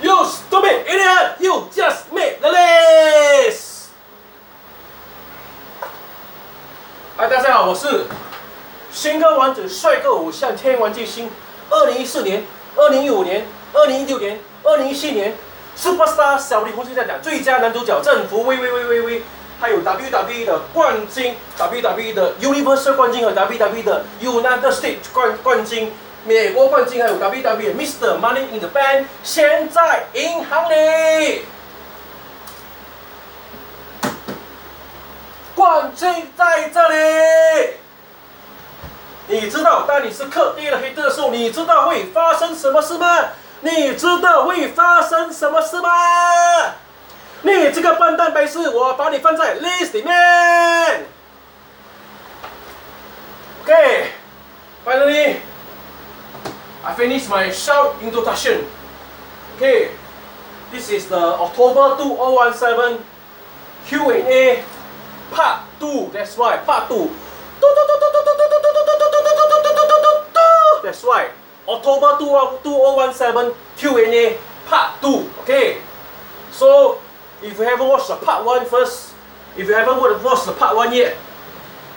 You stupid idiot! You just made the list! 嗨，大家好，我是新歌王子、帅哥偶像、天王巨星。2014年、2015年、2016年、2017年 ，Superstar 小李红星在讲最佳男主角政府威，还有 WWE 的冠军、WWE 的 Universal 冠军和 WWE 的 United States 冠军。 美国冠军还有 WWE Mr. Money in the Bank， 现在银行里，冠军在这里。你知道，当你是克第一的黑的时候，你知道会发生什么事吗？你知道会发生什么事吗？你这个笨蛋白痴，我把你放在 list 里面。Okay, finally. I finished my short introduction. Okay, this is the October 2017 Q&A Part 2. That's right, Part 2. That's right, October 2017 Q&A Part 2. Okay, so if you haven't watched the Part 1 first, if you haven't watched the Part 1 yet,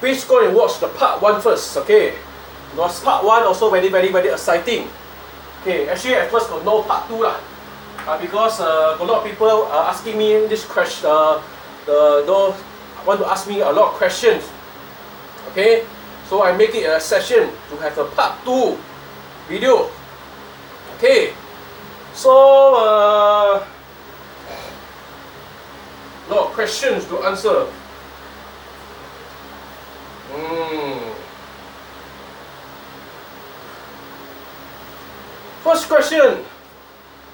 please go and watch the Part 1 first. Okay. Because part 1 also very exciting. Okay, actually at first got no part 2 lah. Because a lot of people are asking me this question. Want to ask me a lot of questions. Okay, so I make it a session to have a part 2 video. Okay, so a lot of questions to answer. First question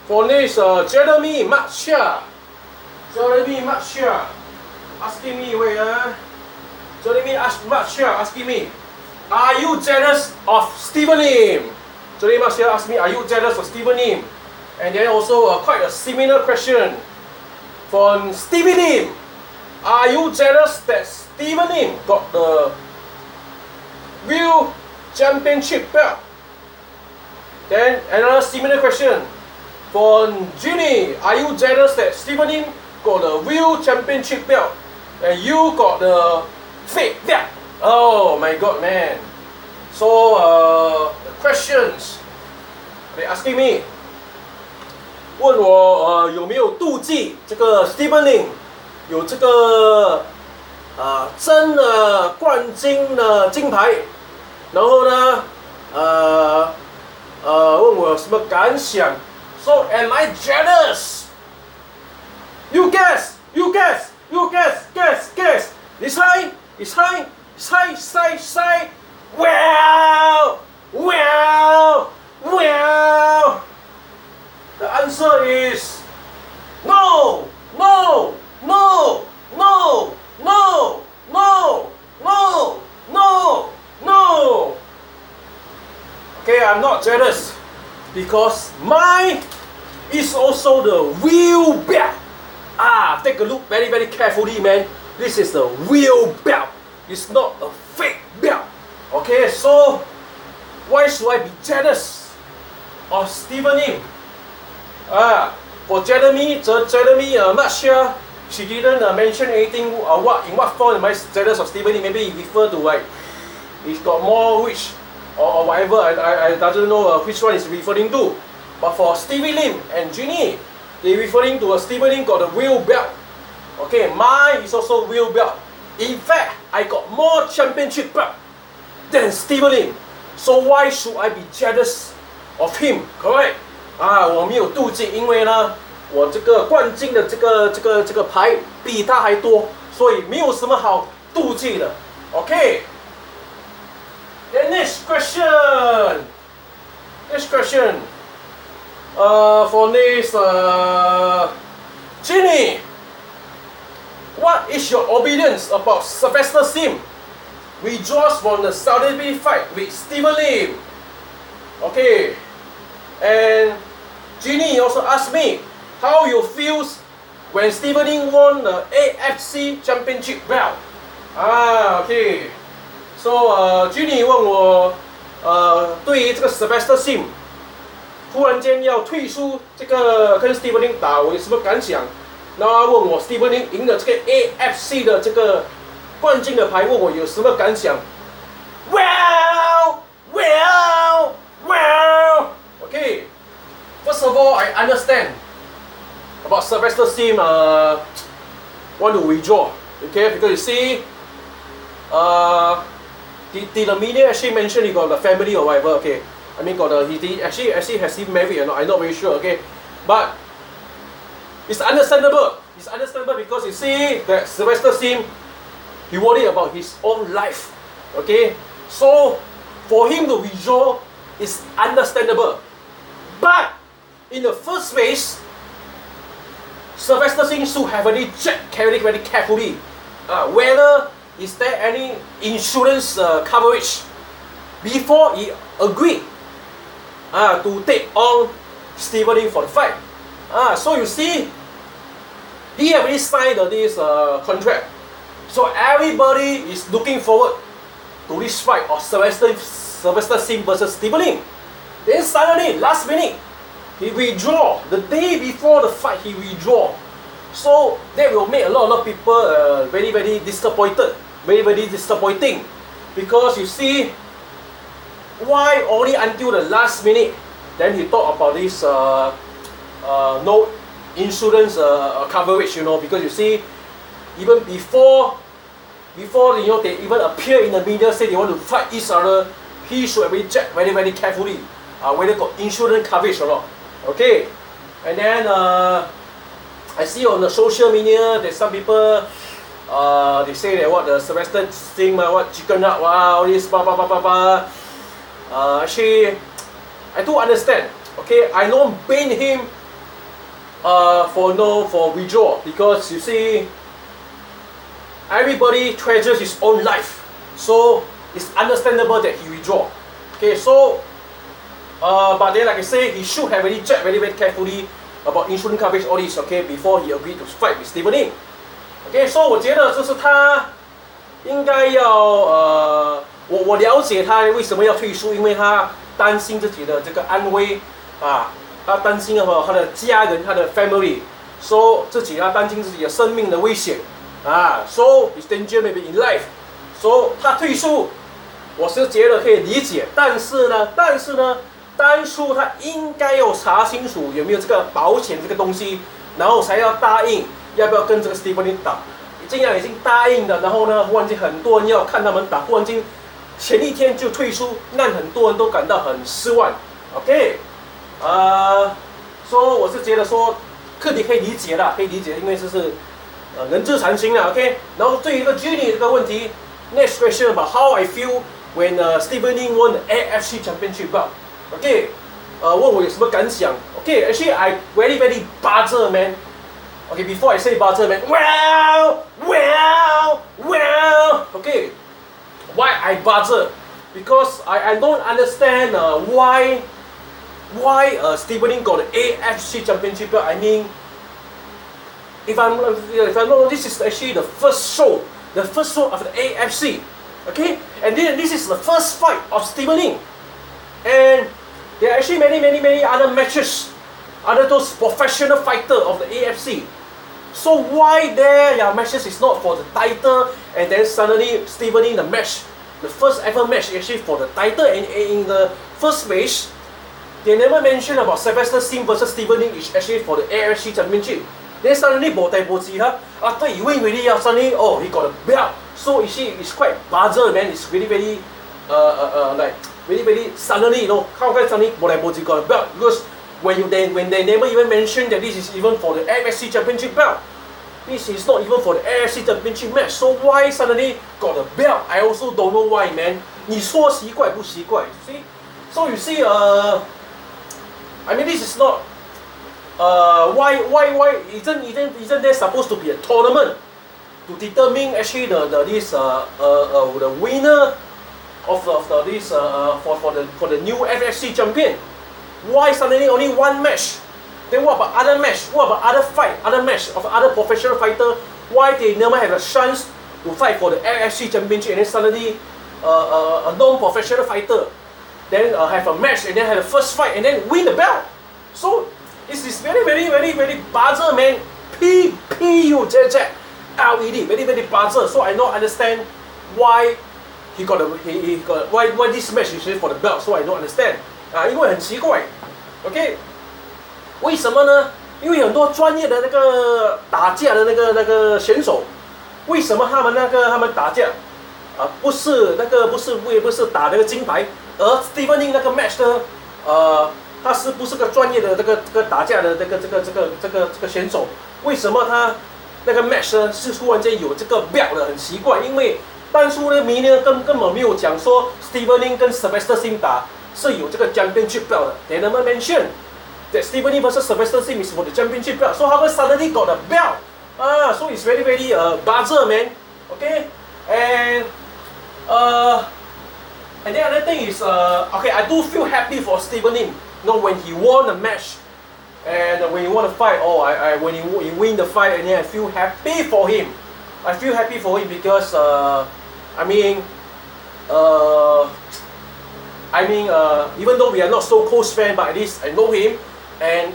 for this Jeremy Matcha. Jeremy Matcha asking me, Jeremy Matcha asking me, are you jealous of Steven Lim? Jeremy Matcha asked me, are you jealous of Steven Lim? And then also quite a similar question from Steven Lim. Are you jealous that Steven Lim got the World Championship belt? Then another similar question from Ginny. Are you jealous that Steven Lim got the World Championship belt and you got the fake belt? Oh my god, man. So the questions they asking me 问我有没有妒忌这个 Steven Lim 有这个真的冠军的金牌，然后呢问我有什么感想 ？So am I jealous? You guess, you guess, you guess, guess, guess. 你猜，你猜，猜。Well, well, well. The answer is no, no, no, no, no, no, no, no, no. Okay, I'm not jealous because mine is also the real belt. Take a look very carefully, man. This is the real belt. It's not a fake belt. Okay, so why should I be jealous of Steven Lim? For Jeremy Matcha, she didn't mention anything. In what form am I jealous of Steven Lim? Maybe he refer to like he's got more rich. Or whatever, I doesn't know which one is referring to. But for Steven Lim and Ginny, they referring to Steven Lim got a real belt. Okay, mine is also real belt. In fact, I got more championship belt than Steven Lim. So why should I be jealous of him? Correct? 我没有妒忌，因为呢，我这个冠军的这个牌比他还多，所以没有什么好妒忌的。Okay. The next question. For this Ginny, what is your opinions about Sylvester Sim withdraws from the Saudi Arabia fight with Steven Lim? Okay, and Ginny also asked me how you feel when Steven Lim won the AFC Championship belt. Okay. So Ginny 问我对于这个 Sylvester Sim 突然间要退出这个跟 Steven 打，我有什么感想？然后他问我 Steven 赢了这个 AFC 的这个冠军的牌，问我有什么感想 ？Well. Okay. First of all, I understand about Sylvester Sim want to withdraw. Okay, because you see, did the media actually mention he got a family or whatever? Okay, I mean got he actually has he married or not? I'm not very sure. Okay, but it's understandable. It's understandable because you see that Sylvester Sim, he worried about his own life. Okay, so for him to withdraw is understandable. But in the first place, Sylvester Sim should have already checked very carefully whether is there any insurance coverage before he agreed to take on Steven for the fight. So you see, he already signed this contract. So everybody is looking forward to this fight of Sylvester Sim versus Steven. Then suddenly, last minute, he withdraw. The day before the fight, he withdraw. So that will make a lot of people very disappointed. Very disappointing. Because you see, why only until the last minute, then he talk about this no insurance coverage, you know, because you see, even before you know they even appear in the media say they want to fight each other, he should have checked very carefully whether got insurance coverage or not. Okay, and then I see on the social media that some people they say that what the Sylvester Sim what chicken up, wow, all this blah. Actually, I do understand. Okay, I don't blame him for withdrawal because you see, everybody treasures his own life, so it's understandable that he withdraw. Okay, so but then like I say, he should have already checked very carefully about insurance coverage all this, okay, before he agreed to fight with Steven. Okay, so 我觉得就是他应该要我了解他为什么要退出，因为他担心自己的这个安危他担心他的家人，他的 family， so 他担心自己的生命的危险so his danger maybe in life， so 他退出，我是觉得可以理解，但是呢，当初他应该要查清楚有没有这个保险这个东西，然后才要答应要不要跟这个 Steven 打。既然已经答应了，然后呢，忽然间很多人要看他们打，忽然间前一天就退出，让很多人都感到很失望。OK，说我是觉得说，可以理解啦，可以理解，因为这是人之常情啦。OK， 然后对于一个 Jenny 这个问题 ，next question about how I feel when Steven won the AFC Championship belt。OK， 问我有什么感想 ？OK，actually I very buzzer man。Okay, before I say buzzer man, well. Okay, why I buzzer? Because I don't understand why Steven got the AFC Championship belt. I mean, if I'm not wrong, this is actually the first show of the AFC. Okay, and then this is the first fight of Steven, and there are actually many other matches, other those professional fighter of the AFC. So why their matches is not for the title, and then suddenly Steven in the match, the first ever match actually for the title, and in the first match, they never mention about Sylvester Sim versus Steven is actually for the AFC Championship. Then suddenly after he win really suddenly he got a belt. So you see it's quite buzzer man. It's very like very suddenly, you know, how can suddenly got a belt? Because when they never even mention that this is even for the AFC Championship belt. This is not even for the AFC Championship match. So why suddenly got a belt? I also don't know why, man. 你说奇怪不奇怪 ？See, so you see, I mean this is not why isn't there supposed to be a tournament to determine actually the winner of this for the new AFC champion? Why suddenly only one match? Then what about other match? What about other fight, other match of other professional fighter? Why they never have a chance to fight for the AFC championship and then suddenly a non-professional fighter then have a match, and then have the first fight, and then win the belt. So this is very buzzer, man. PUZZ LED, very buzzer. So I don't understand why he got why this match is for the belt. So I don't understand 因为很奇怪 ，OK？ 为什么呢？因为很多专业的那个打架的那个选手，为什么他们打架不是打那个金牌，而 Steven 那个 match 呢，他不是个专业的这个打架的这个选手，为什么他那个 match 呢是突然间有这个 belt 的，很奇怪，因为当初呢迷呢根本没有讲说 Steven 跟 Sylvester Sim 打是有这个 championship belt 的 ，they never mention that Steven versus Sylvester Sim is for the championship belt, so how come suddenly got a belt? So it's very buzzer, man. Okay, and the other thing is okay, I do feel happy for Steven Lim. You know, when he won the match and when he won the fight, when he win the fight, and then I feel happy for him. I feel happy for him because I mean even though we are not so close friends, but at least I know him, and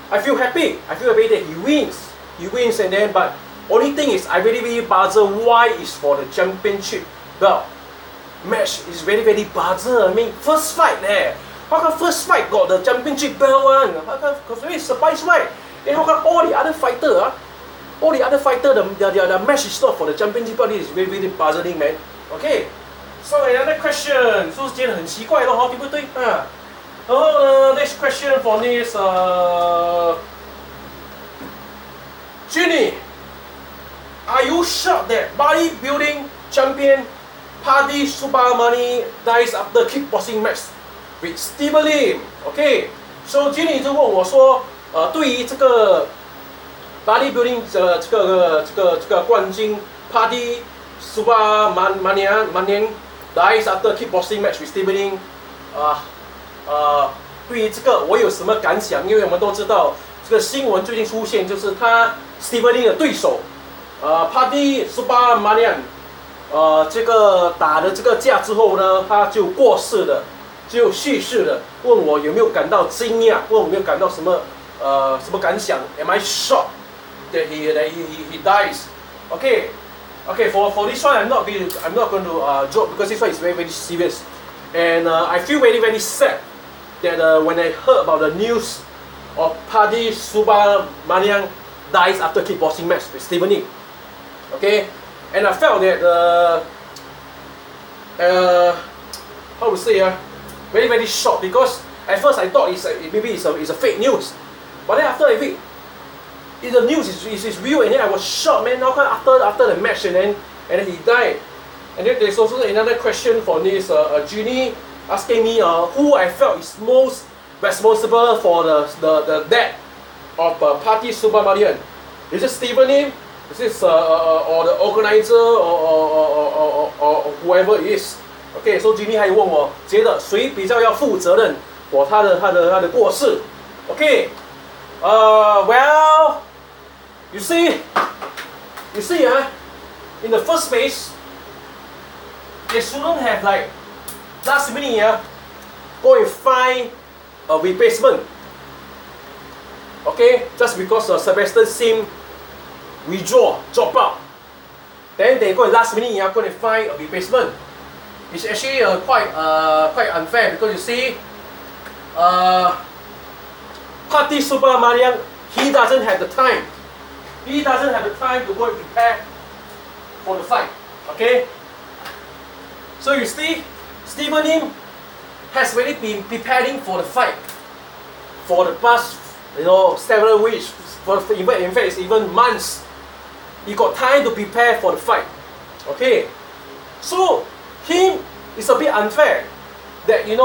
I feel happy. I feel happy that he wins. He wins, and then but only thing is I really buzzer. Why is for the championship belt match is very buzzer. I mean first fight there. How come first fight got the championship belt one? How come? Because very surprise, right? And how come all the other fighter the match is not for the championship belt? This is very buzzing, man. Okay. So another question， 是不是觉得很奇怪咯？对不对啊？然后呢 ，next question for this Ginny, are you shocked that bodybuilding champion Paddy Subramani dies after kickboxing match with Steven Lim? Okay, so Ginny 就问我说，对于这个 bodybuilding 这个冠军 Paddy Subramani dies after kickboxing match with Steven Lim， 对于这个我有什么感想？因为我们都知道这个新闻最近出现，就是他 Steven Lim 的对手Paddy Subramani 这个打了这个架之后呢，他就过世了，就去世了。问我有没有感到惊讶？问我有没有感到什么感想 ？Am I shocked that he dies? Okay, for this one I'm not going to joke because this one is very serious, and I feel very sad that when I heard about the news of Paddy Subramanian dies after kickboxing match with Steven Lim. Okay, and I felt that how to say very shocked, because at first I thought maybe it's a fake news, but then after I read the news is real, and then I was shocked, man. How come after the match and then he died? And then there's also another question for this Ginny asking me who I felt is most responsible for the death of Paddy Subramanian. Is it Steven Lim? Is this or the organizer or whoever it is? Okay, so Ginny 还问我觉得谁比较要负责任for他的过世 ？Okay, well. You see, in the first place, they shouldn't have like last minute go and find a replacement. Okay, just because Sylvester Sim drop out, then they go and last minute go and find a replacement. It's actually quite unfair, because you see, Paddy Subramanian, he doesn't have the time. He doesn't have the time to go and prepare for the fight. Okay? So you see, Steven Lim has already been preparing for the fight for the past, several weeks. In fact, it's even months. He got time to prepare for the fight. Okay? So him is a bit unfair that he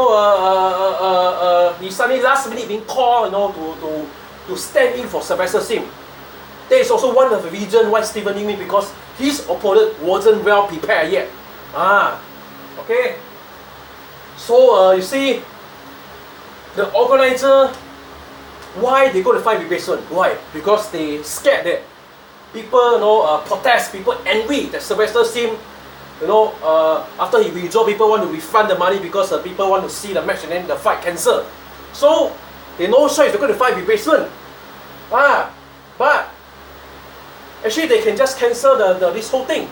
suddenly last minute being called to stand in for Sylvester Sim. That is also one of the reasons why Steven Lim, because his opponent wasn't well prepared yet. Okay. So you see, the organizer, why they go to find replacement? Why? Because they scared that people protest, people angry that Sylvester Sim you know, after he withdraw, people want to refund the money because people want to see the match and then the fight cancelled. So they no choice, they're going to fight replacement. But actually they can just cancel this whole thing,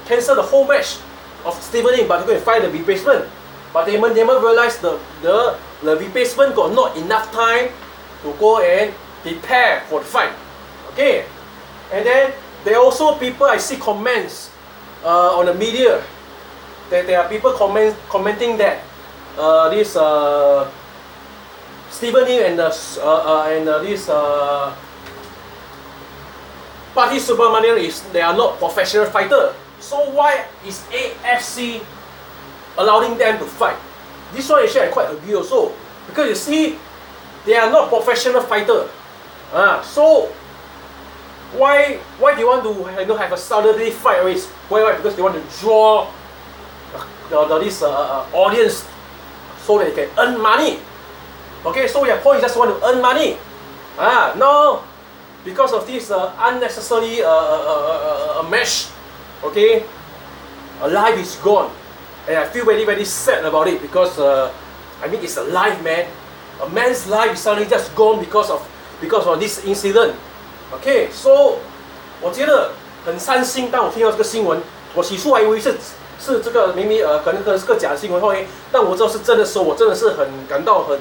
cancel the whole match of Steven Lim, but they're going to fight the replacement. But they never realized the replacement got not enough time to go and prepare for the fight. Okay, and then there are also people I see comments on the media that there are people commenting that this Steven Lim and this Patty Subramanian they are not professional fighter. So why is AFC allowing them to fight? This one actually I quite agree also, because you see they are not professional fighter. So why do you want to have a Saturday fight race? Why? Because they want to draw this audience so that they can earn money. Okay, so your point is just want to earn money. Now because of this unnecessary match, okay, a life is gone, and I feel very very sad about it, because I mean it's a life, man. A man's life is suddenly just gone because of this incident. Okay, so 我觉得很伤心。当我听到这个新闻，我起初还以为是这个明明可能是个假新闻，后来但我知道是真的时候，我真的是很感到很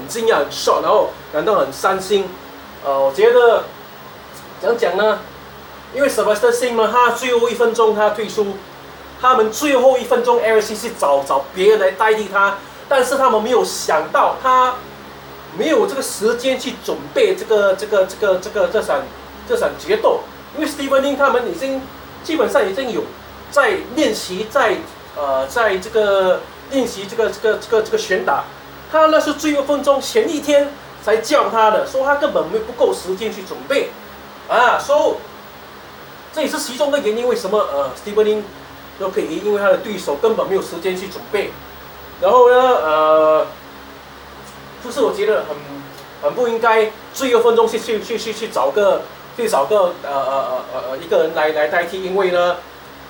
惊讶，很 shock， 然后感到很伤心。我觉得怎样讲呢？因为 Sylvester Singh 嘛，他最后1分钟他退出，他们最后1分钟 LC 是找别人来代替他，但是他们没有想到他没有这个时间去准备这场决斗，因为 Steven Lim 他们已经基本上已经有在练习，在这个练习这个拳打，他那是最后1分钟前一天才叫他的，说他根本不够时间去准备，so 这也是其中的原因，为什么Steven Lim 都可以赢，因为他的对手根本没有时间去准备。然后呢，就是我觉得很不应该最后1分钟去找个一个人来代替，因为呢，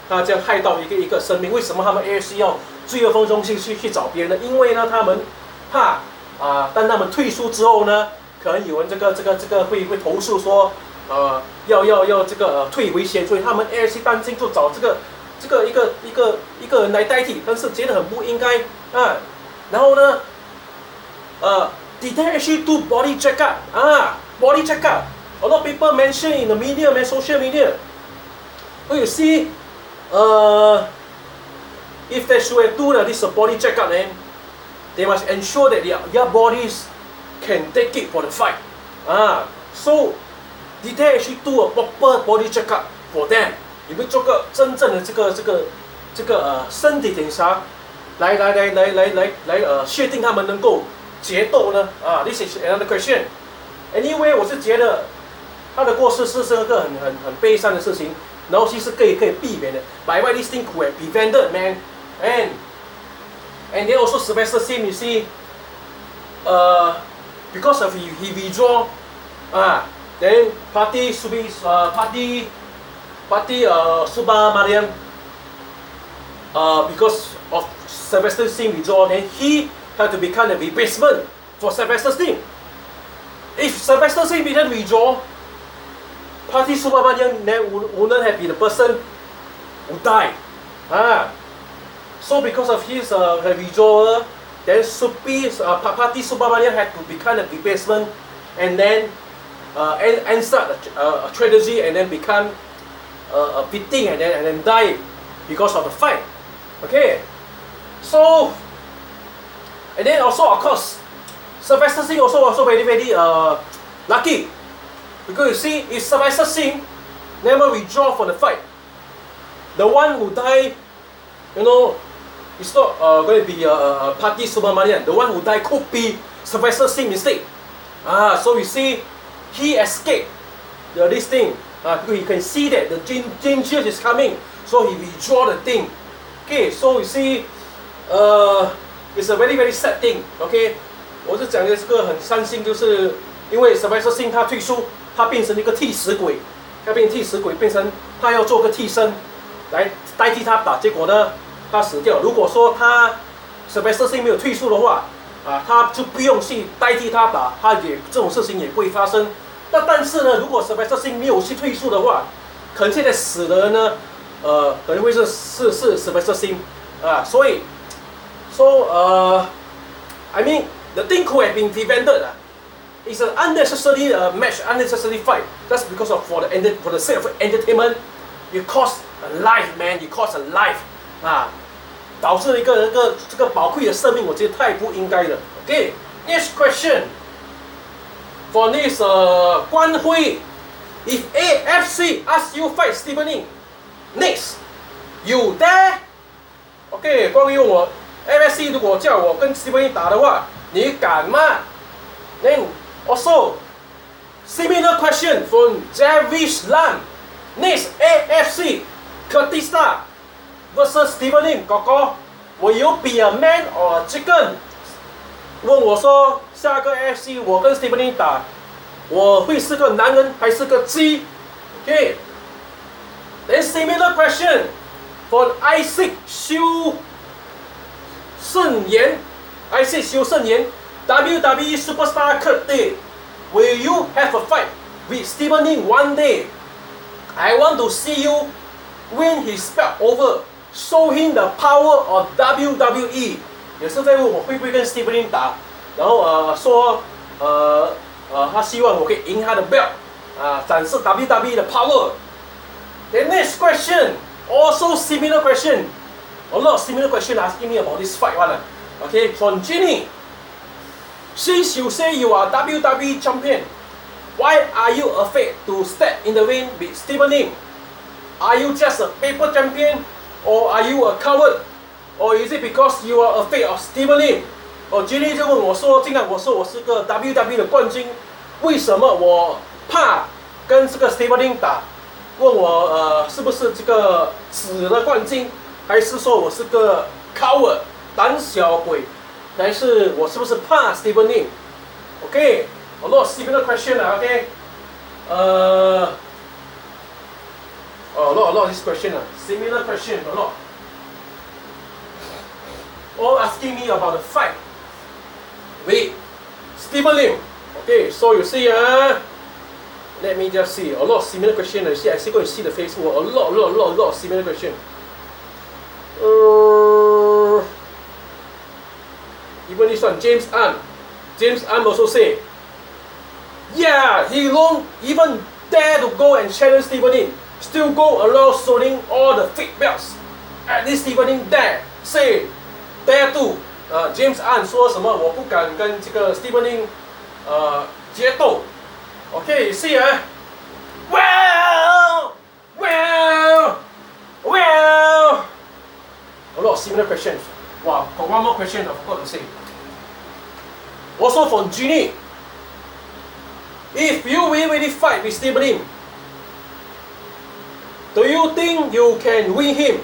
他这样害到一个生命。为什么他们 AFC 要最后1分钟去找别人呢？因为呢，他们怕当他们退出之后呢，可能有人这个会投诉说要这个退回先，所以他们 AFC 担心就找一个人来代替，但是觉得很不应该然后呢did they actually do body checkup? Body checkup. A lot of people mention in the media, social media. Well, you see, if they should do this body checkup, then they must ensure that their bodies can take it for the fight. So did they actually do a proper body checkup for them? 有没有做个真正的这个身体检查，来确定他们能够决斗呢？This is another question. Anyway， 我是觉得他的过世是个很悲伤的事情，然后其实可以避免的。By why this thing could have prevented, man. And then also Sylvester Sim, you see, because of he withdraw, then Patty Subramanian, because of Sylvester Sim withdraw, then he had to become a replacement for Sylvester Sim. If Sylvester Sim didn't withdraw, Patty Subramanian wouldn't have been the person who died. So because of his withdrawal, then Patty Subramanian had to become a replacement, and then and start a tragedy, and then become a victim, and then die because of the fight. Okay, so and then also of course Sylvester Sim also very lucky, because you see, if Sylvester Sim never withdraw from the fight, the one who died, you know, it's not going to be Patty Subramanian. The one who died could be Sylvester Sim instead. So you see, he escaped this thing. Because you can see that the danger is coming, so he withdraw the thing. Okay, so you see, it's a very sad thing. Okay, 我是讲的这个很伤心，就是因为 Sylvester Sim 他退出，他变成一个替死鬼，变成他要做个替身。来代替他打，结果呢，他死掉。如果说他 Sylvester Singh 没有退出的话，他就不用去代替他打，这种事情也不会发生。但是呢，如果 Sylvester Singh 没有去退出的话，可能现在死的人呢，可能会是 Sylvester Singh 所以 I mean the thing could have been prevented. It's an unnecessary match, unnecessary fight. That's because of for the sake of entertainment. You cost a life, man. You cost a life. 导致一个这个宝贵的生命，我觉得太不应该了。Okay, next question. For this 关辉 if AFC asks you fight Stephen Ing, next, you dare? Okay, 关辉问我 AFC 如果叫我跟 Stephen Ing 打的话，你敢吗？ Then also similar question from Javish Lam. Next AFC Kurtista versus Stephen Ing 哥哥 Will you be a man or a chicken? 问我说下个 AFC 我跟 Stephen Ing 打，我会是个男人还是个鸡 ？Okay. Then similar question for Isaac 修胜言 Isaac 修胜言 WWE superstar Kurtberg, will you have a fight with Stephen Ing one day? I want to see you win his belt over, show him the power of WWE. 也是在问我会不会跟 Stephen Ing 打，然后说他希望我可以赢他的 belt，展示 WWE 的 power. The next question, also similar question. A lot of similar question asking me about this fight one. Okay, from Jenny. Since you say you are WWE champion, why are you afraid to step in the ring with Stephen Ing? Are you just a paper champion, or are you a coward, or is it because you are afraid of Stephen Ing? Jenny 就问我说，尽管我说我是个 WWE 的冠军，为什么我怕跟这个 Stephen Ing 打？问我是不是这个死的冠军，还是说我是个 coward 胆小鬼？还是我是不是怕 Stephen Ing? Okay, a lot of similar question. Okay, a lot of this question. Similar question, a lot. All asking me about the fight with Stephen Ing. Okay, so you see, let me just see. A lot of similar question. I still go and see the Facebook. A lot of similar question. Even this one, James An. James An also say, yeah, he won't even dare to go and challenge Stephen Ing. Still go around showing all the fake belts. At least Stephen Ing dare dare to. James An 说什么？我不敢跟这个 Stephen Ing 决斗。Okay, you see, well. A lot of similar questions. Wow, got one more question I forgot to say. Also from Ginny. If you really fight with Stephen Ing, do you think you can win him?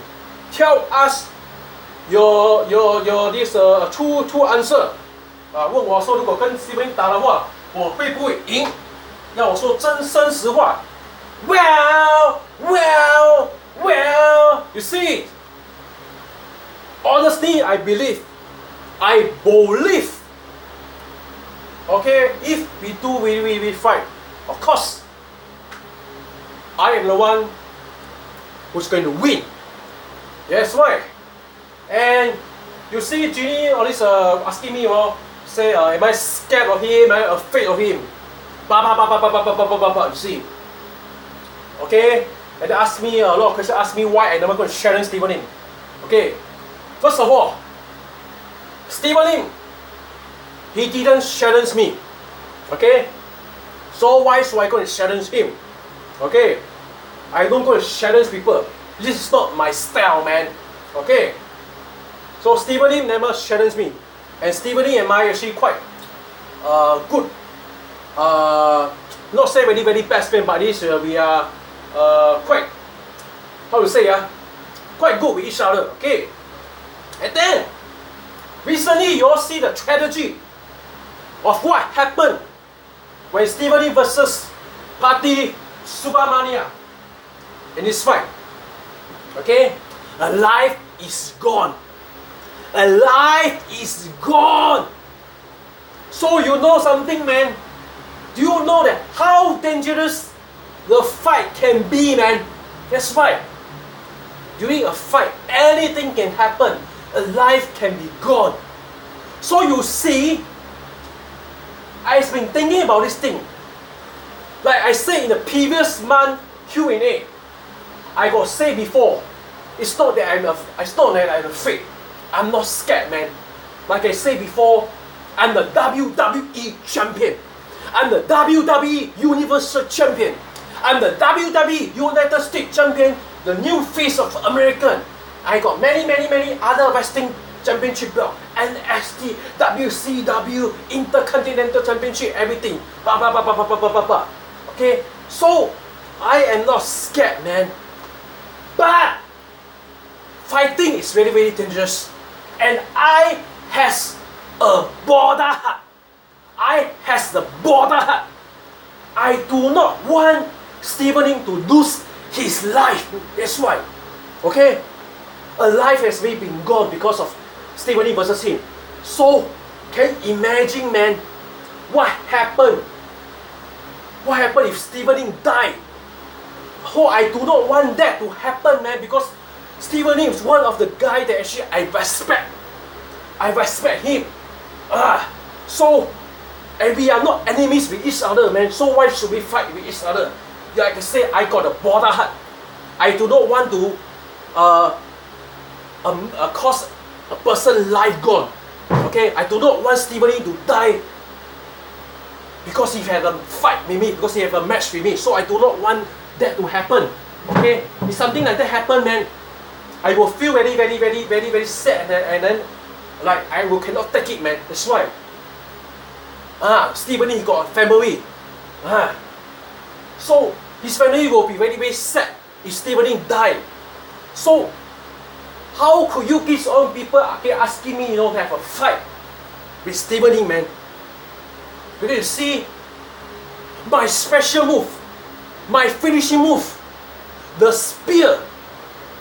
Tell us your this true answer. 问我说如果跟 Stephen Ing 打的话，我会不会赢？要我说真实话。Well, you see. Honestly, I believe. Okay, if we do we fight, of course, I am the one who's going to win. That's right. And you see, Ginny always asking me, say, am I scared of him? Am I afraid of him? You see. Okay, and they ask me a lot of questions. Ask me why I never go and challenge Stephen Ing. Okay. First of all, Stephen Ing, he didn't challenge me. Okay? So why should I go and challenge him? Okay? I don't go and challenge people. This is not my style, man. Okay? So Stephen Ing never challenged me. And Stephen Ing and I actually quite good. Not say very best friend, but at least we are quite, how to say, quite good with each other. Okay? And then, recently you all see the tragedy of what happened when Stephen Ing versus Party Subramania in this fight. Okay? A life is gone. A life is gone. So you know something, man? Do you know that how dangerous the fight can be, man? That's right. During a fight, anything can happen. A life can be gone. So you see, I've been thinking about this thing. Like I said in the previous month Q&A, I got say before, it's not that I'm afraid. I'm not scared, man. Like I said before, I'm the WWE champion. I'm the WWE Universal Champion. I'm the WWE United States Champion, the new face of American. I got many other wrestling championship belt, NXT, WCW, Intercontinental Championship, everything. Okay, so I am not scared, man. But fighting is very dangerous, and I has a border heart. I has the border heart. I do not want Stephen Ing to lose his life. That's why. Okay, a life has really been gone because of Stephen Ing versus him. So can you imagine, man, what happened? What happened if Stephen Ing died? Oh, I do not want that to happen, man, because Stephen Ing is one of the guys that actually I respect. I respect him. So, and we are not enemies with each other, man. So why should we fight with each other? Like I say, I got a border heart. I do not want to cause a person's life gone. Okay, I do not want Stephen Ing to die because he had a fight with me, because he had a match with me. So I do not want that to happen. Okay, if something like that happen, man, I will feel very sad, and then like I will cannot take it, man. That's why. Stephen Ing got a family. So his family will be very sad if Stephen Ing died. So how could you keep on people asking me, to have a fight with Stephen Ing, man? Because you see, my special move, my finishing move, the spear,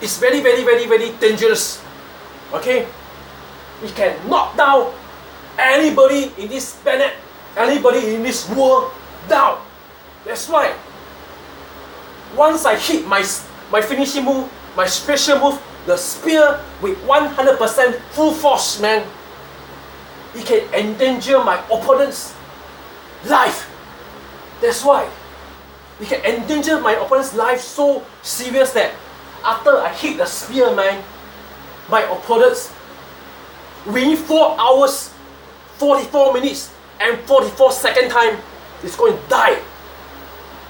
is very dangerous. Okay? It can knock down anybody in this planet, anybody in this world down. That's why. Once I hit my finishing move, my special move, the spear with 100% full force, man, it can endanger my opponent's life. That's why. It can endanger my opponent's life so serious that after I hit the spear, man, my opponent's within 4 hours, 44 minutes, and 44 second time is going to die.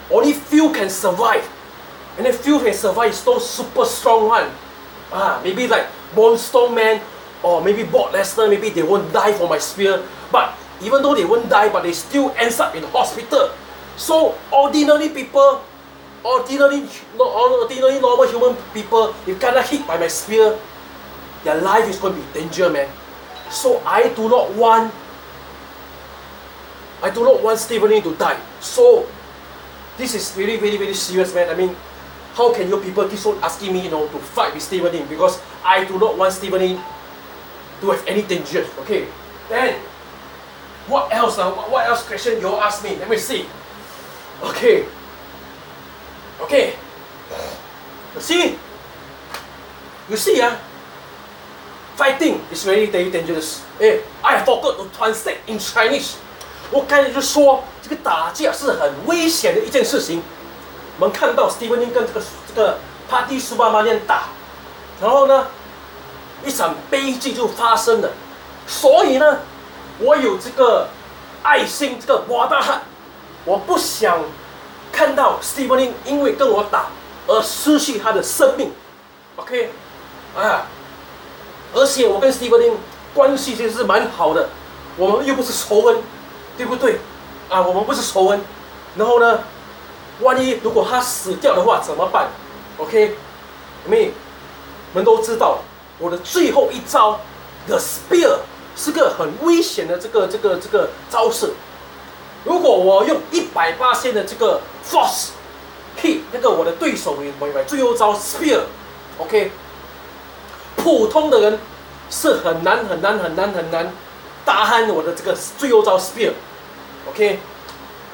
Only few can survive. And then few can survive is those super strong one. Maybe like Braun Strowman or maybe Brock Lesnar, maybe they won't die for my spear. But even though they won't die, but they still ends up in the hospital. So ordinary people, ordinary normal human people, if gonna hit by my spear, their life is going to be in danger, man. So I do not want Stephen Ing to die. So this is really serious, man. I mean, how can you people keep on asking me, to fight with Stephen Ing? Because I do not want Stephen Ing to have any danger. Okay. Then what else now? What else question you ask me? Let me see. Okay. You see, fighting is very dangerous. I forgot to translate in Chinese. 我刚才就说，这个打架是很危险的一件事情。我们看到 Stephen Ing 跟这个 Party 苏巴马练打，然后呢，一场悲剧就发生了。所以呢，我有这个爱心，这个博大汉，我不想看到 Stephen Ing 因为跟我打而失去他的生命。OK， 而且我跟 Stephen Ing 关系其实是蛮好的，我们又不是仇人，对不对？我们不是仇人。然后呢，万一如果他死掉的话怎么办 ？OK， 你们都知道，我的最后一招 The Spear 是个很危险的这个招式。如果我用180%的这个 force hit 那个我的对手为最后一招 Spear， OK， 普通的人是很难打鼾我的这个最后招 spear。OK，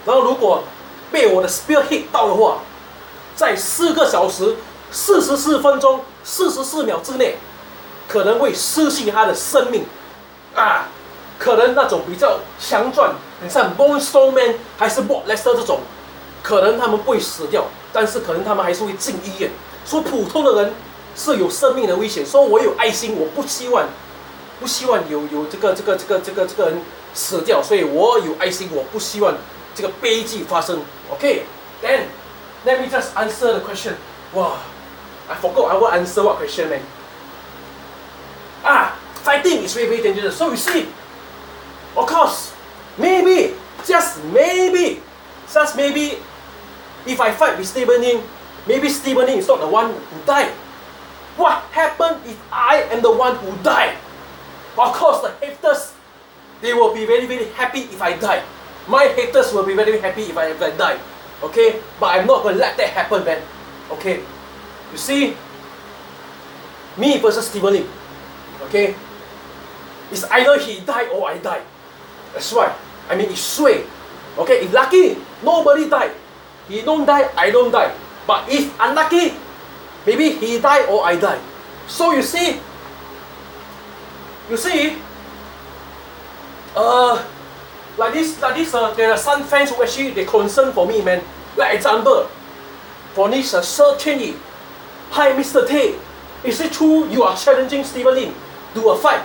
然后如果被我的 spear hit 到的话，在4个小时44分钟44秒之内，可能会失去他的生命啊！可能那种比较强壮，很像 Monster Man 还是 Brock Lesnar 这种，可能他们不会死掉，但是可能他们还是会进医院。说普通的人是有生命的危险，说我有爱心，我不希望有这个人死掉，所以我有爱心，我不希望这个悲剧发生。OK，then let me just answer the question. Wow, I forgot I will answer what question, man. Fighting is very dangerous. So you see, of course, maybe, just maybe, if I fight with Steven Lim, maybe Steven Lim is not the one who died. What happened if I am the one who died? Of course, the haters, they will be very happy if I die. My haters will be very happy if I die. Okay, but I'm not gonna let that happen, man. Okay, you see, me versus Steven Lim. Okay, it's either he die or I die. That's why. I mean, it's sway. Okay, if lucky, nobody die. He don't die, I don't die. But if unlucky, maybe he die or I die. So you see, like this, there are some fans who actually they concern for me, man. Like example, for this Sir Kenny, hi Mr. Tay, is it true you are challenging Steven Lim to a fight?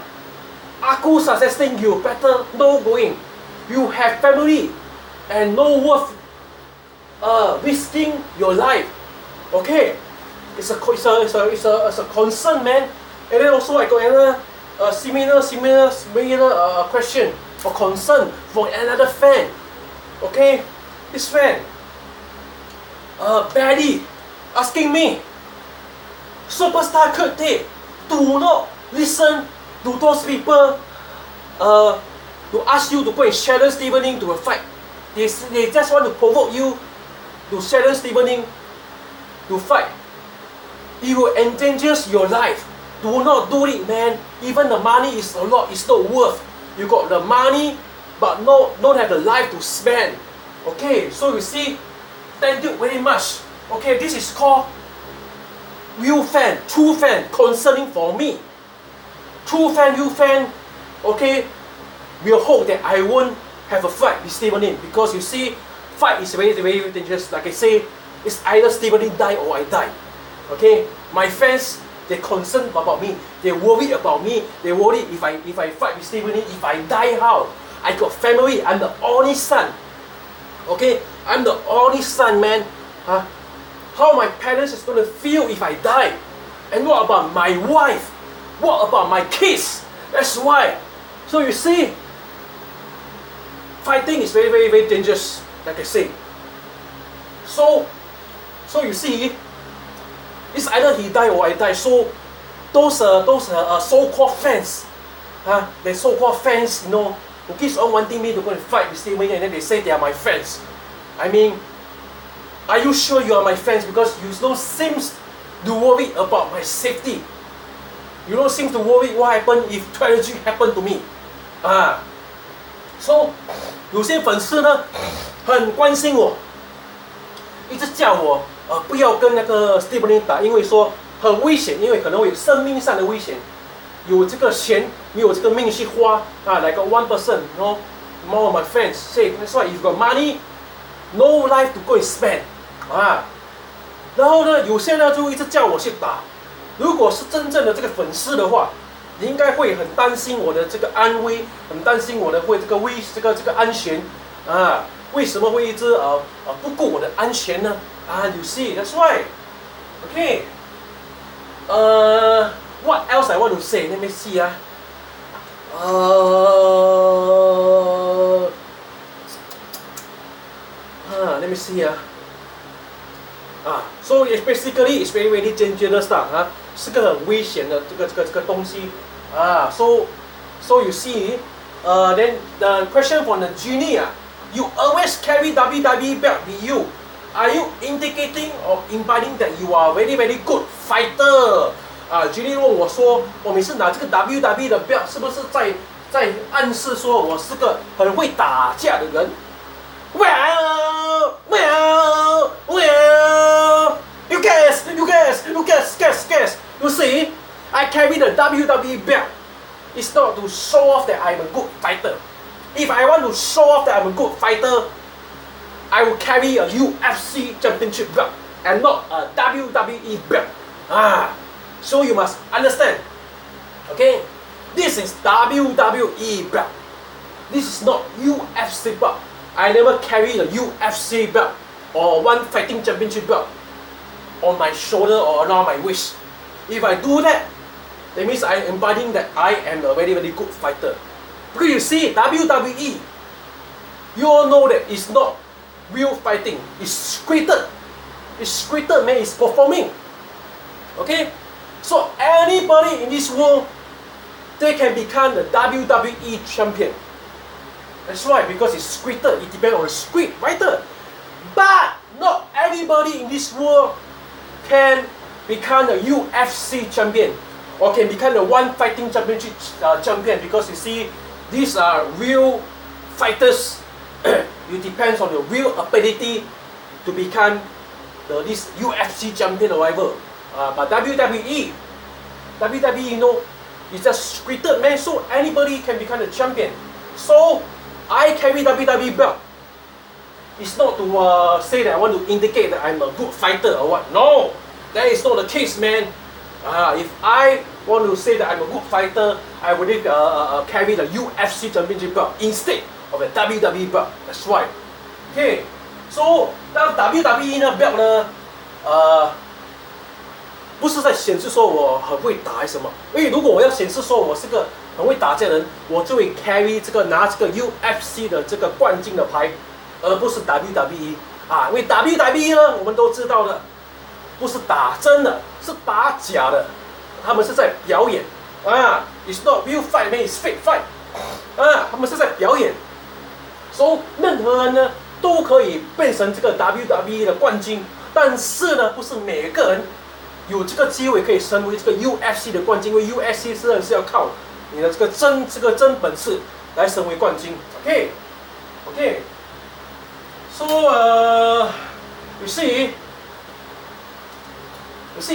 Aku suggesting you better no going. You have family and no worth risking your life. Okay, it's a concern, man. And then also I got another similar question or concern for another fan. Okay, this fan, Betty, asking me, Superstar Kurtberg, do not listen to those people to ask you to go and challenge Steven Lim to a fight. They just want to provoke you to challenge Steven Lim to fight. It will endanger your life. Do not do it, man. Even the money is a lot, it's not worth. You got the money, but don't have the life to spend. Okay, so you see, thank you very much. Okay, this is called real fan, true fan, concerning for me. True fan, real fan. Okay, we'll hope that I won't have a fight with Steven Lim, because you see, fight is very dangerous. Like I say, it's either Steven Lim die or I die. Okay, my fans, they concerned about me. They worry about me. They worry if I fight with Steven Lim, if I die, how? I got family. I'm the only son. Okay, I'm the only son, man. How my parents is gonna feel if I die? And what about my wife? What about my kids? That's why. So you see, fighting is very dangerous. Like I say. So you see, it's either he die or I die. So those so-called fans, the so-called fans, who keeps on wanting me to go and fight with Steven Lim, and then they say they are my fans. I mean, are you sure you are my fans? Because you don't seem to worry about my safety. You don't seem to worry what happen if tragedy happen to me. So 有些粉丝呢很关心我，一直叫我不要跟那个 Steven Lim 打，因为说很危险，因为可能会有生命上的危险，有这个钱没有这个命去花like a 1%, more of my friends say that's why if you got money, no life to go and spend 然后呢，有些呢就一直叫我去打。如果是真正的这个粉丝的话，你应该会很担心我的这个安危，很担心我的这个安全为什么会一直不顾我的安全呢？You see, that's why. Okay. What else I want to say? Let me see. Let me see. So it's basically it's very dangerous 是个很危险的这个东西So you see, then the question from the genie you always carry WWE belt with you. Are you indicating or implying that you are very very good fighter？ 举例问我说，我每次拿这个 WWE 的 belt， 是不是在暗示说我是个很会打架的人 ？Well, you guess. You see, I carry the WWE belt. It's not to show off that I'm a good fighter. If I want to show off that I'm a good fighter, I will carry a UFC championship belt and not a WWE belt. So you must understand. Okay, this is WWE belt. This is not UFC belt. I never carry the UFC belt or one fighting championship belt on my shoulder or around my waist. If I do that, that means I am embodying that I am a very very good fighter. Because you see, WWE, you all know that it's not real fighting. It's scripted. It's scripted, man. It's performing. Okay? So anybody in this world, they can become the WWE champion. That's right, because it's scripted. It depends on the script writer. But not everybody in this world can become the UFC champion or can become the one fighting championship champion, because you see, these are real fighters. It depends on your real ability to become this UFC champion or whatever. But WWE, you know, it's just scripted, man. So anybody can become the champion. So I carry WWE belt. It's not to say that I want to indicate that I'm a good fighter or what. No, that is not the case, man. If I want to say that I'm a good fighter, I would carry the UFC championship belt instead of the WWE belt. That's right. Okay, so 当 WWE 的 belt 呢，不是在显示说我很会打还是什么？因为如果我要显示说我是个很会打架的人，我就会 carry 拿这个 UFC 的这个冠军的牌，而不是 WWE 因为 WWE 呢，我们都知道的，不是打真的，是打假的，他们是在表演It's not real fight, man, it's fake fight 他们是在表演，所以任何人呢都可以变成这个 WWE 的冠军，但是呢，不是每个人有这个机会可以成为这个 UFC 的冠军，因为 UFC 是要靠你的这个真本事来成为冠军。Okay. So you see,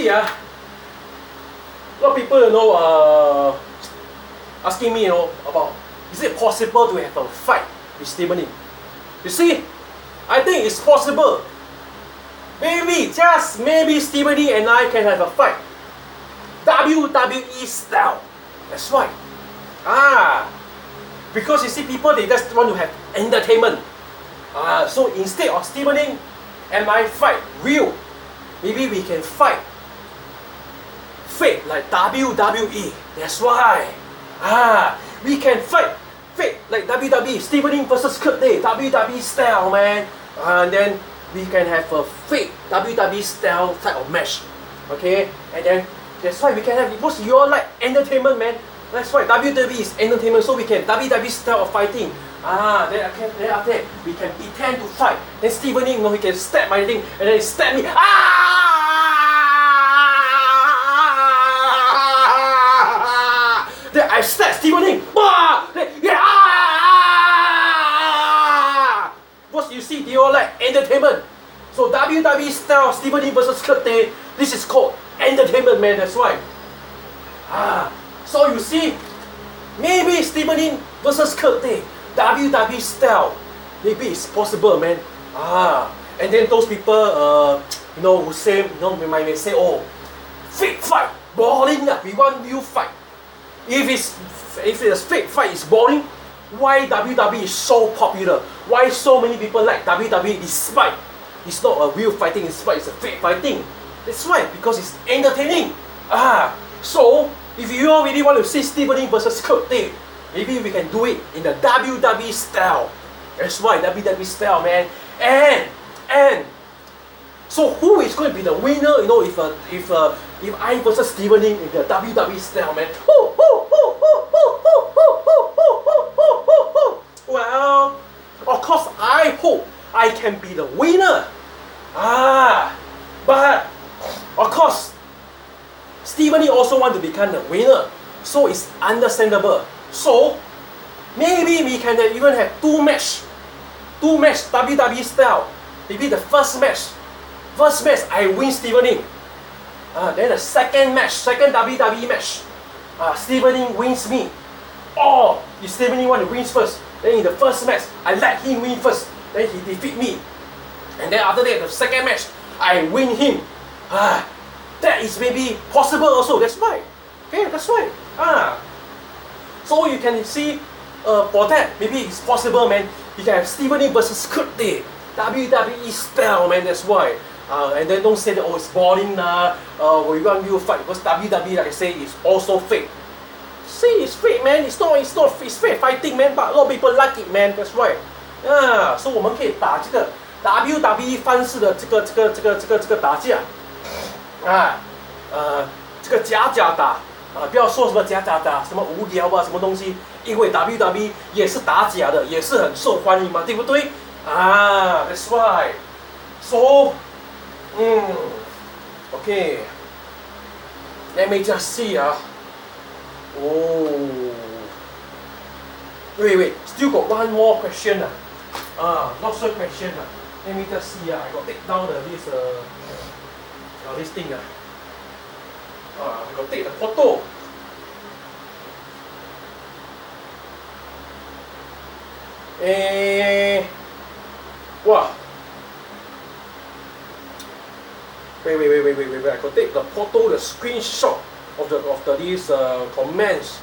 a lot of people, asking me, about is it possible to have a fight with Stephen Lee? You see, I think it's possible. Maybe, just maybe, Stephen Lee and I can have a fight. WWE style. That's right. Because you see, people, they just want to have entertainment. So instead of Stephen Lee and I fight real, maybe we can fight fake like WWE. That's why. We can fight fake like WWE. Stephen Lee versus Kurtberg, WWE style, man. And then we can have a fake WWE style type of match. Okay? And then that's why we can have, because you all like entertainment, man. That's why WWE is entertainment, so we can WWE style of fighting. Then after that, we can pretend to fight. Then Stephen Lee, he can stab my thing, and then he stab me. Then I stab Stephen Lee. Because you see, they all like entertainment. So WWE style Stephen Lee versus Kurtberg, this is called entertainment, man. That's why. So you see, maybe Stephen Lee versus Kurtberg, WWE style, maybe it's possible, man. And then those people, who say, might say, oh, fake fight, boring. We want real fight. If it's fake fight is boring, why WWE is so popular? Why so many people like WWE despite it's not a real fighting, despite it's a fake fighting? That's right, because it's entertaining. So if you all really want to see Stephen Lee versus Kurtberg, maybe we can do it in the WWE style. That's right, WWE style, man. And so who is going to be the winner? If I versus Stephen Lee in the WWE style, man. Well, of course, I hope I can be the winner. But of course, Stephanie also want to become the winner, so it's understandable. So maybe we can even have two match WWE style. Maybe the first match I win Stephanie. Then the second WWE match, Stephanie wins me. Or if Stephanie want to win first, then in the first match I let him win first, then he defeat me. And then after that, the second match, I win him. That is maybe possible also. That's why. Okay, that's why. So you can see, for that, maybe it's possible, man. You can have Stephanie versus Kurtberg, WWE style, man. That's why. And then don't say that, oh, it's boring, we want you to fight, because WWE, like I say, is also fake. See, it's fake, man. It's fake fighting, man. But a lot of people like it, man. That's right. So 我们可以打这个 WWE 方式的这个打架，这个假打，不要说什么假打，什么无聊什么东西，因为 WWE 也是打假的，也是很受欢迎嘛，对不对？That's right. So, okay. Let me just see. Wait. Still got one more question. Not so question. Let me just see. I got take down this thing. I got take the photo. Wow. Wait. I got take the photo, the screenshot of these comments.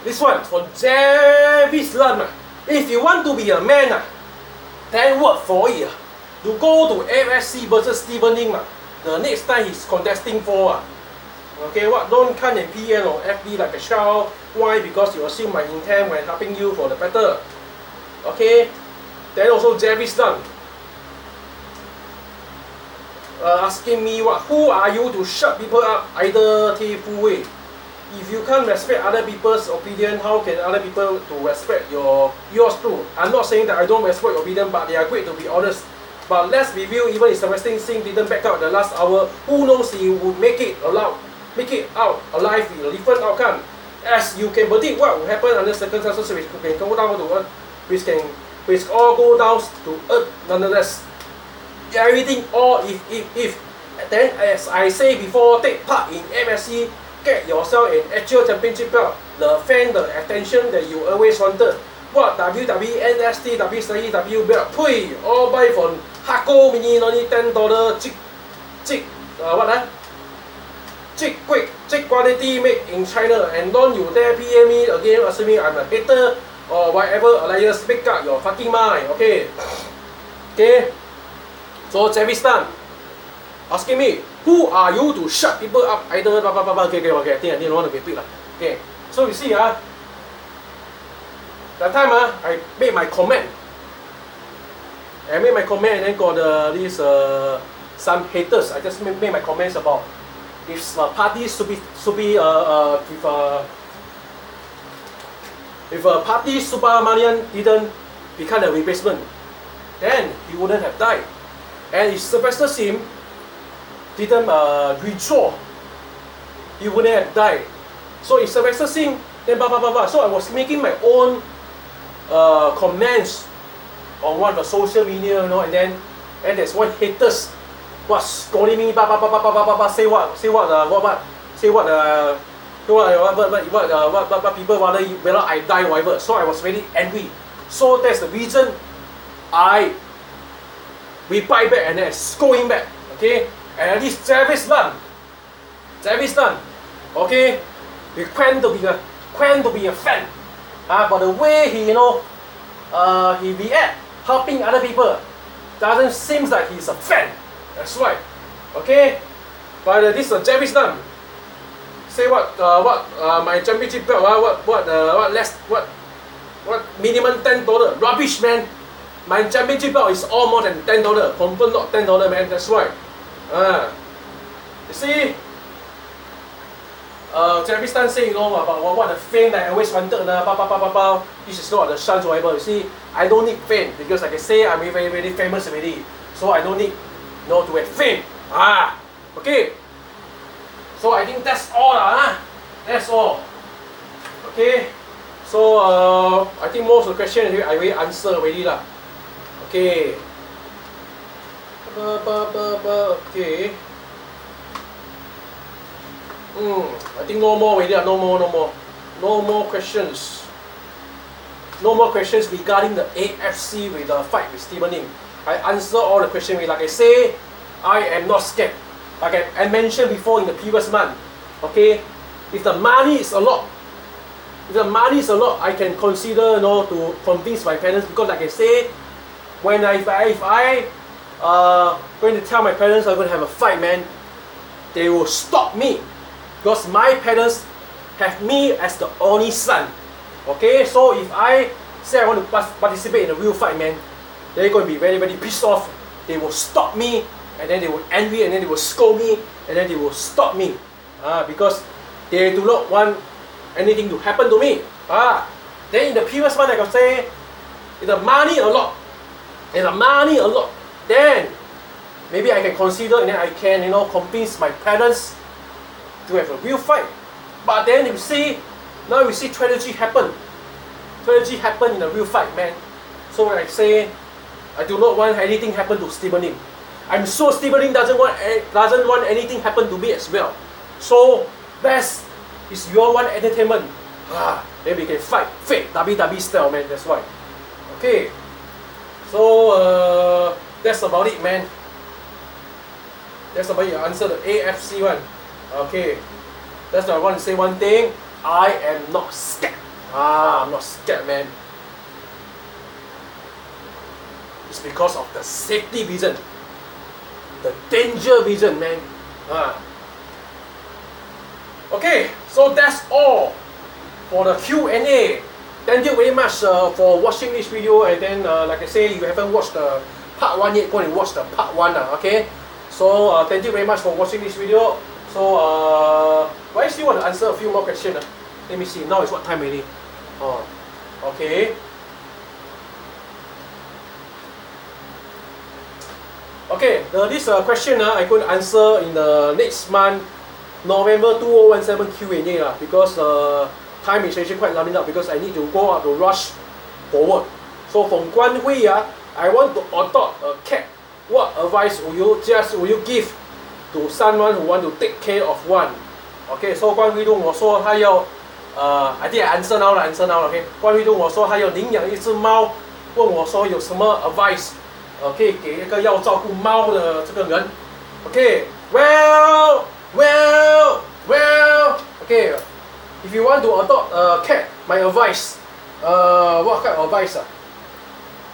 This one for Jarvis Lam. If you want to be a man, then work for it. To go to MSC versus Steven Lim. The next time he's contesting for. Okay, what? Don't come and PN or FB like a child. Why? Because you assume my intent when helping you for the better. Okay. Then also Jarvis Lam. Asking me who are you to shut people up, either Fu Wei. If you can't respect other people's opinion, how can other people to respect yours too? I'm not saying that I don't respect your opinion, but they are great, to be honest. But let's review, even if Sebastian Singh didn't back out the last hour, who knows he would make it out alive with a different outcome. As you can predict what will happen under circumstances which can go down to earth, which all go down to earth nonetheless. Everything, all if. Then, as I say before, take part in MSC, get yourself an actual championship belt, the fan, the attention that you always wanted. What WWE, NXT, WCW belt, all buy from Hardcore Mini, only $10. Cheap, quick, cheap quality, made in China, and don't you dare PM me again, assuming I'm a hater or whatever alliance. Make up your fucking mind, okay? So Jarvis Tan asking me, who are you to shut people up? Either okay. I think I didn't want to repeat. Okay. So you see, that time I made my comment. And then got these some haters. I just made my comments about if parties should be if a party Subramanian didn't become a replacement, then he wouldn't have died. And if Sylvester Sim didn't withdraw, he wouldn't have died. So if Sylvester Sim, then So I was making my own comments on one of the social media, and then there's one haters was scolding me, say what people whether I die, whatever. So I was very angry. So that's the reason I reply back and then scold him back. Okay, and this Jarvis Lam, okay, he claimed to be a fan. But the way he he react, helping other people, doesn't seem like he's a fan. That's right. Okay, but this Jarvis Lam say what my championship belt, what minimum $10, rubbish, man. My championship belt is all more than $10. Confirm not $10, man. That's right. You see, Jerry Stan say, you know, about what the fame that I always wanted, this is not the shuns or whatever. You see, I don't need fame because, like I say, I'm very, very famous already. So I don't need, you know, to have fame. Okay. So I think that's all, That's all. Okay. So I think most of the questions I already answered already, lah. Okay. Okay. I think no more already. No more questions. No more questions regarding the AFC with the fight with Steven Lim. I answer all the questions. Like I say, I am not scared. Like I mentioned before in the previous month. Okay, if the money is a lot, I can consider, you know, to convince my parents, because like I say, when if I going to tell my parents I'm going to have a fight, man, they will stop me. Because my parents have me as the only son. Okay, so if I say I want to participate in a real fight, man, they're going to be very, very pissed off. They will stop me, and then they will angry, and then they will scold me, and then they will stop me. Because they do not want anything to happen to me. Then in the previous one, like I say, if the money a lot, then maybe I can consider, and then I can, you know, convince my parents to have a real fight. But then you see, now you see tragedy happen in a real fight, man. So when I say, I do not want anything happen to Steven Lim. I'm sure Steven Lim doesn't want anything happen to me as well. So best is you all want entertainment. Then we can fight fake WWE style, man. That's why. Okay. So that's about it, man. That's about it. Answer the AFC one. Okay, that's why I want to say one thing. I am not scared. I'm not scared, man. It's because of the safety reason, the danger reason, man. Okay, so that's all for the Q&A. Thank you very much for watching this video. And then, like I say, you haven't watched the part 1 yet, go and watch the part 1. Okay, so thank you very much for watching this video. So, I still want to answer a few more questions. Let me see. Now it's what time already? Okay. Okay, this question I could answer in the next month, November 2017 Q&A because time is actually quite running out because I need to go out to rush for work. So from Guan Hui, I want to adopt a cat. What advice will you give to someone who want to take care of one? Okay, so 关辉东我说他要I think I answer now 了 OK， 关辉东我说他要领养一只猫，问我说有什么 advice 可以给一个要照顾猫的这个人。Okay, well, okay, if you want to adopt a cat, my advice, what kind of advice?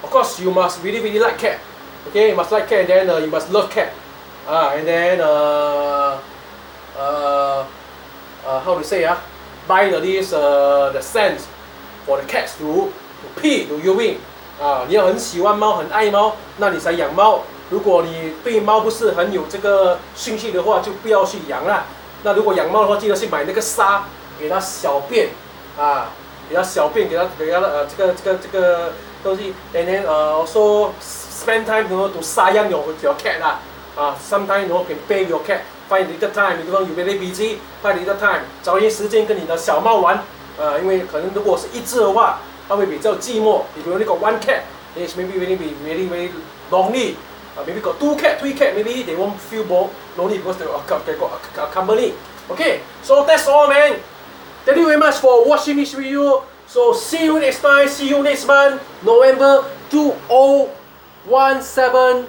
Of course, you must really, really like cat. Okay, you must like cat, and then you must love cat. And then how to say buy the scent for the cats to pee, to urine. 你要很喜欢猫，很爱猫，那你才养猫。如果你对猫不是很有这个兴趣的话，就不要去养啦。那如果养猫的话，记得去买那个沙，给它小便给它小便，给它这个东西。And then also spend time to 沙养your cat 啦。Sometimes you can pay your cat, find a little time. 如果you very busy, find a little time， 找一些时间跟你的小猫玩。因为可能如果是一只的话，它会比较寂寞。If you only got one cat, it's maybe very lonely. Maybe got 2 cat, 3 cat, maybe they won't feel more lonely because they got a company. Okay, so that's all, man. Thank you very much for watching this video. So see you next time. See you next month, November 2017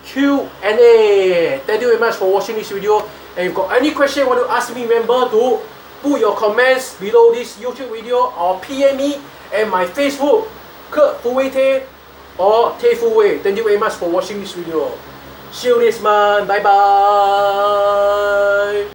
Q&A. Thank you very much for watching this video. And if you got any question you want to ask me, remember to put your comments below this YouTube video or PM me and my Facebook, Kurt Fu Wei Te or Te Fu Wei. Thank you very much for watching this video. See you next month. Bye bye.